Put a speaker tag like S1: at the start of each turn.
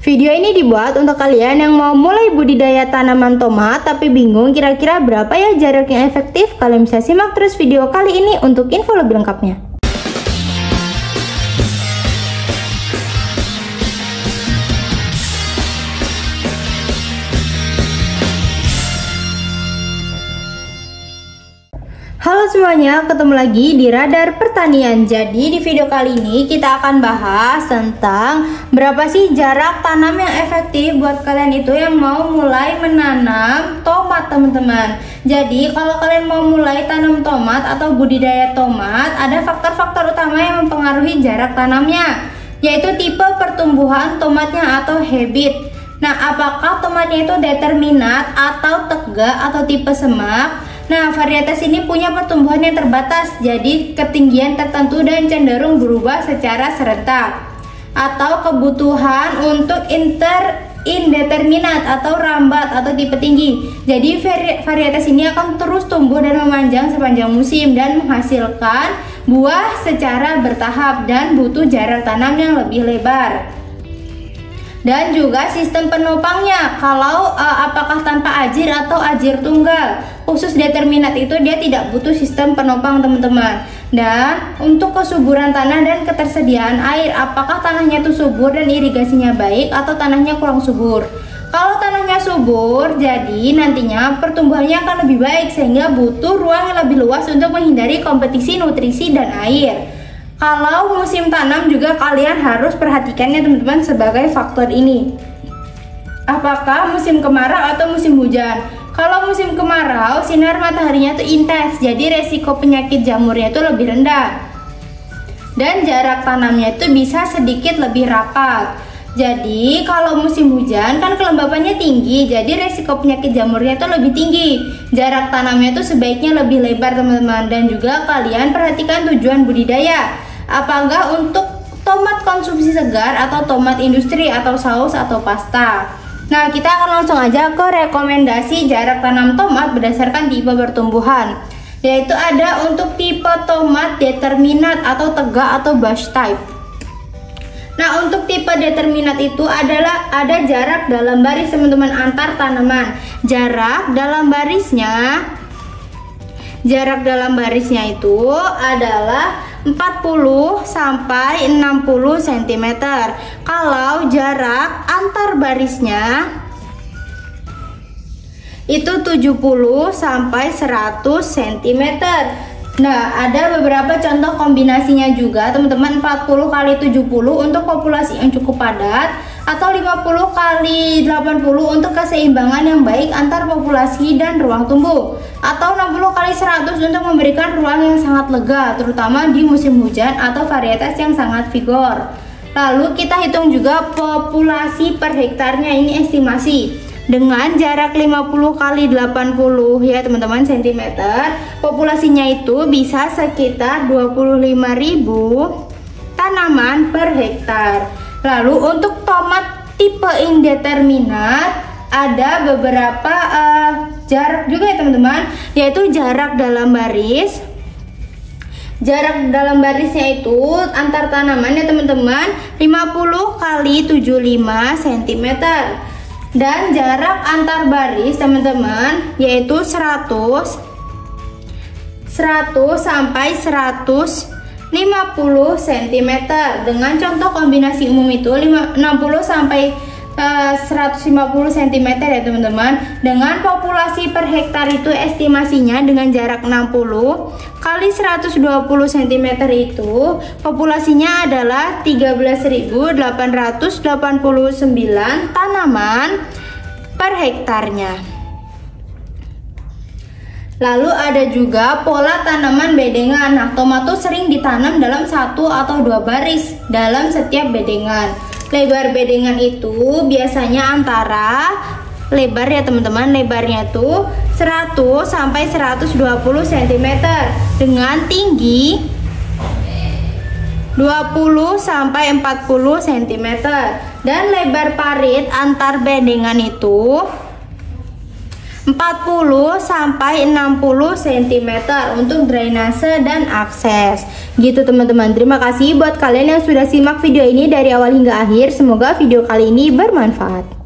S1: Video ini dibuat untuk kalian yang mau mulai budidaya tanaman tomat tapi bingung kira-kira berapa ya jarak yang efektif. Kalian bisa simak terus video kali ini untuk info lebih lengkapnya. Halo semuanya, ketemu lagi di Radar Pertanian. Jadi di video kali ini kita akan bahas tentang berapa sih jarak tanam yang efektif buat kalian itu yang mau mulai menanam tomat, teman-teman. Jadi kalau kalian mau mulai tanam tomat atau budidaya tomat, ada faktor-faktor utama yang mempengaruhi jarak tanamnya, yaitu tipe pertumbuhan tomatnya atau habit. Nah, apakah tomatnya itu determinat atau tegak atau tipe semak? Nah, varietas ini punya pertumbuhan yang terbatas, jadi ketinggian tertentu dan cenderung berubah secara serentak. Atau kebutuhan untuk indeterminat atau rambat atau tipe tinggi. Jadi varietas ini akan terus tumbuh dan memanjang sepanjang musim dan menghasilkan buah secara bertahap dan butuh jarak tanam yang lebih lebar. Dan juga sistem penopangnya, kalau apakah tanpa ajir atau ajir tunggal. Khusus determinat itu dia tidak butuh sistem penopang, teman-teman. Dan untuk kesuburan tanah dan ketersediaan air, apakah tanahnya itu subur dan irigasinya baik atau tanahnya kurang subur. Kalau tanahnya subur, jadi nantinya pertumbuhannya akan lebih baik sehingga butuh ruang yang lebih luas untuk menghindari kompetisi nutrisi dan air. Kalau musim tanam juga kalian harus perhatikannya, teman-teman, sebagai faktor ini. Apakah musim kemarau atau musim hujan? Kalau musim kemarau, sinar mataharinya itu intens, jadi resiko penyakit jamurnya itu lebih rendah. Dan jarak tanamnya itu bisa sedikit lebih rapat. Jadi kalau musim hujan kan kelembapannya tinggi, jadi resiko penyakit jamurnya itu lebih tinggi. Jarak tanamnya itu sebaiknya lebih lebar, teman-teman. Dan juga kalian perhatikan tujuan budidaya. Apakah untuk tomat konsumsi segar atau tomat industri atau saus atau pasta. Nah, kita akan langsung aja ke rekomendasi jarak tanam tomat berdasarkan tipe pertumbuhan. Yaitu ada untuk tipe tomat determinat atau tegak atau bush type. Nah, untuk tipe determinat itu adalah ada jarak dalam baris, teman-teman, antar tanaman. Jarak dalam barisnya itu adalah 40 sampai 60 cm. Kalau jarak antar barisnya itu 70 sampai 100 cm. Nah, ada beberapa contoh kombinasinya juga, teman-teman. 40 kali 70 untuk populasi yang cukup padat, atau 50 kali 80 untuk keseimbangan yang baik antar populasi dan ruang tumbuh, atau 60 kali 100 untuk memberikan ruang yang sangat lega, terutama di musim hujan atau varietas yang sangat vigor. Lalu kita hitung juga populasi per hektarnya, ini estimasi. Dengan jarak 50 kali 80 ya, teman-teman, cm, populasinya itu bisa sekitar 25.000 tanaman per hektar. Lalu untuk tomat tipe indeterminat ada beberapa jarak juga ya, teman-teman, yaitu jarak dalam baris. Jarak dalam barisnya itu antar tanamannya, teman-teman, 50 kali 75 cm. Dan jarak antar baris, teman-teman, yaitu 100 sampai 150 cm. Dengan contoh kombinasi umum itu 60 sampai 150 cm ya, teman-teman. Dengan populasi per hektar itu estimasinya dengan jarak 60 kali 120 cm itu populasinya adalah 13.889 tanaman per hektarnya. Lalu ada juga pola tanaman bedengan. Nah, tomat tuh sering ditanam dalam 1 atau 2 baris dalam setiap bedengan. Lebar bedengan itu biasanya antara lebar ya, teman-teman, lebarnya tuh 100 sampai 120 cm dengan tinggi 20 sampai 40 cm. Dan lebar parit antar bedengan itu 40 sampai 60 cm untuk drainase dan akses. Gitu teman-teman. Terima kasih buat kalian yang sudah simak video ini dari awal hingga akhir. Semoga video kali ini bermanfaat.